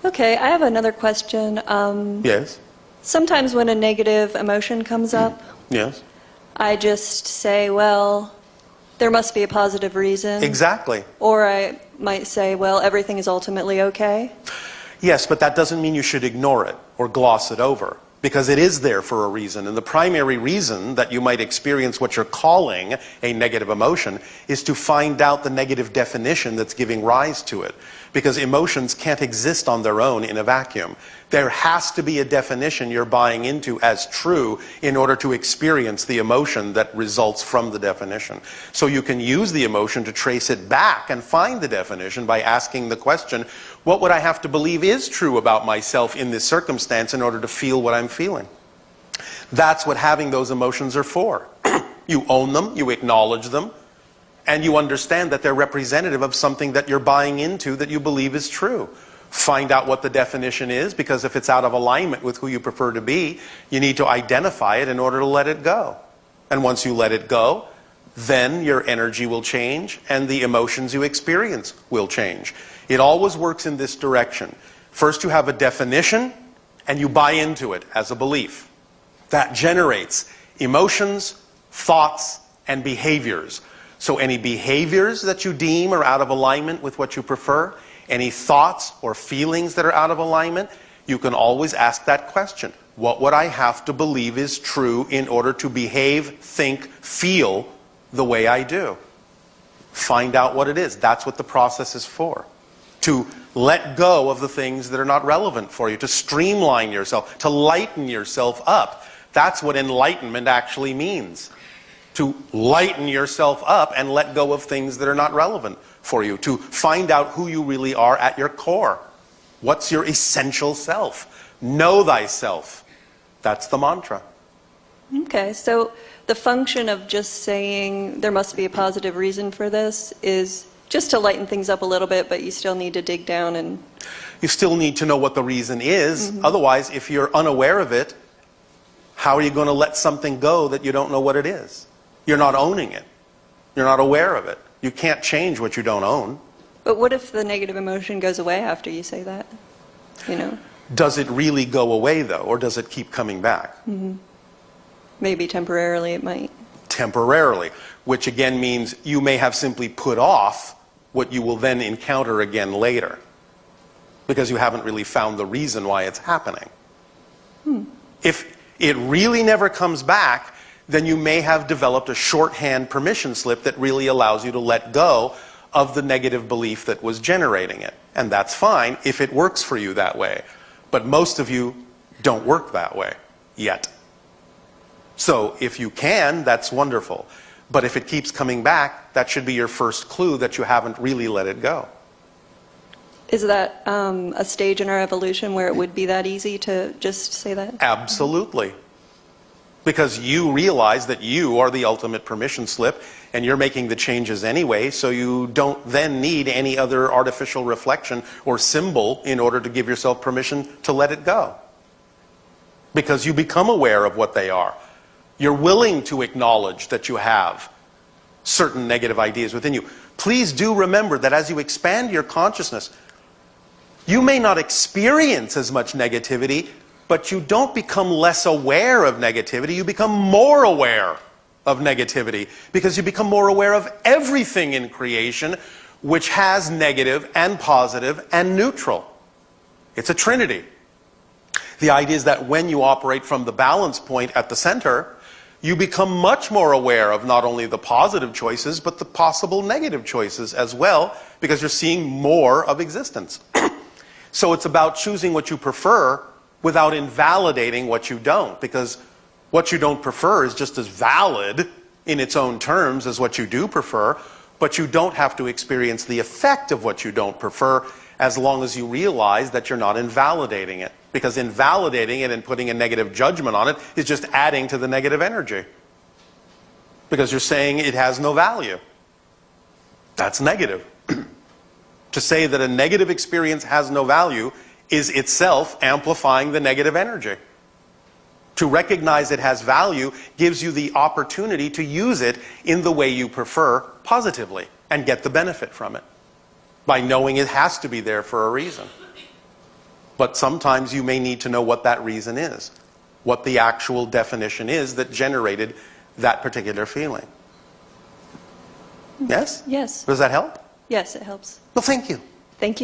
Okay, I have another question. Yes. Sometimes when a negative emotion comes up, Yes. I just say, well, there must be a positive reason. Exactly. Or I might say, well, everything is ultimately okay. Yes, but that doesn't mean you should ignore it or gloss it over, because it is there for a reason. And the primary reason that you might experience what you're calling a negative emotion is to find out the negative definition that's giving rise to it. Because emotions can't exist on their own in a vacuum. There has to be a definition you're buying into as true in order to experience the emotion that results from the definition. So you can use the emotion to trace it back and find the definition by asking the question, what would I have to believe is true about myself in this circumstance in order to feel what I'm feeling? That's what having those emotions are for. You own them, you acknowledge them, and you understand that they're representative of something that you're buying into that you believe is true. Find out what the definition is, because if it's out of alignment with who you prefer to be, you need to identify it in order to let it go. And once you let it go, then your energy will change and the emotions you experience will change. It always works in this direction. First you have a definition and you buy into it as a belief. That generates emotions, thoughts, and behaviors. So any behaviors that you deem are out of alignment with what you prefer, any thoughts or feelings that are out of alignment, you can always ask that question. What would I have to believe is true in order to behave, think, feel the way I do? Find out what it is. That's what the process is for. To let go of the things that are not relevant for you, to streamline yourself, to lighten yourself up. That's what enlightenment actually means. To lighten yourself up and let go of things that are not relevant for you. To find out who you really are at your core. What's your essential self? Know thyself. That's the mantra. Okay, so the function of just saying there must be a positive reason for this is just to lighten things up a little bit, but you still need to dig down and... You still need to know what the reason is. Otherwise, if you're unaware of it, how are you going to let something go that you don't know what it is? You're not owning it. You're not aware of it. You can't change what you don't own. But what if the negative emotion goes away after you say that? You know? Does it really go away, though, or does it keep coming back? Maybe temporarily it might. Temporarily, which again means you may have simply put off what you will then encounter again later, because you haven't really found the reason why it's happening. If it really never comes back, then you may have developed a shorthand permission slip that really allows you to let go of the negative belief that was generating it. And that's fine if it works for you that way. But most of you don't work that way yet. So if you can, that's wonderful. But if it keeps coming back, that should be your first clue that you haven't really let it go. Is that a stage in our evolution where it would be that easy to just say that? Absolutely. Because you realize that you are the ultimate permission slip and you're making the changes anyway, so you don't then need any other artificial reflection or symbol in order to give yourself permission to let it go. Because you become aware of what they are. You're willing to acknowledge that you have certain negative ideas within you. Please do remember that as you expand your consciousness, you may not experience as much negativity, but you don't become less aware of negativity, you become more aware of negativity, because you become more aware of everything in creation which has negative and positive and neutral. It's a trinity. The idea is that when you operate from the balance point at the center, you become much more aware of not only the positive choices, but the possible negative choices as well, because you're seeing more of existence. So it's about choosing what you prefer without invalidating what you don't, because what you don't prefer is just as valid in its own terms as what you do prefer, but you don't have to experience the effect of what you don't prefer as long as you realize that you're not invalidating it. Because invalidating it and putting a negative judgment on it is just adding to the negative energy. Because you're saying it has no value. That's negative. To say that a negative experience has no value is itself amplifying the negative energy. To recognize it has value gives you the opportunity to use it in the way you prefer positively and get the benefit from it by knowing it has to be there for a reason. But sometimes you may need to know what that reason is, what the actual definition is that generated that particular feeling. Yes? Yes. Does that help? Yes, it helps. Well, thank you. Thank you.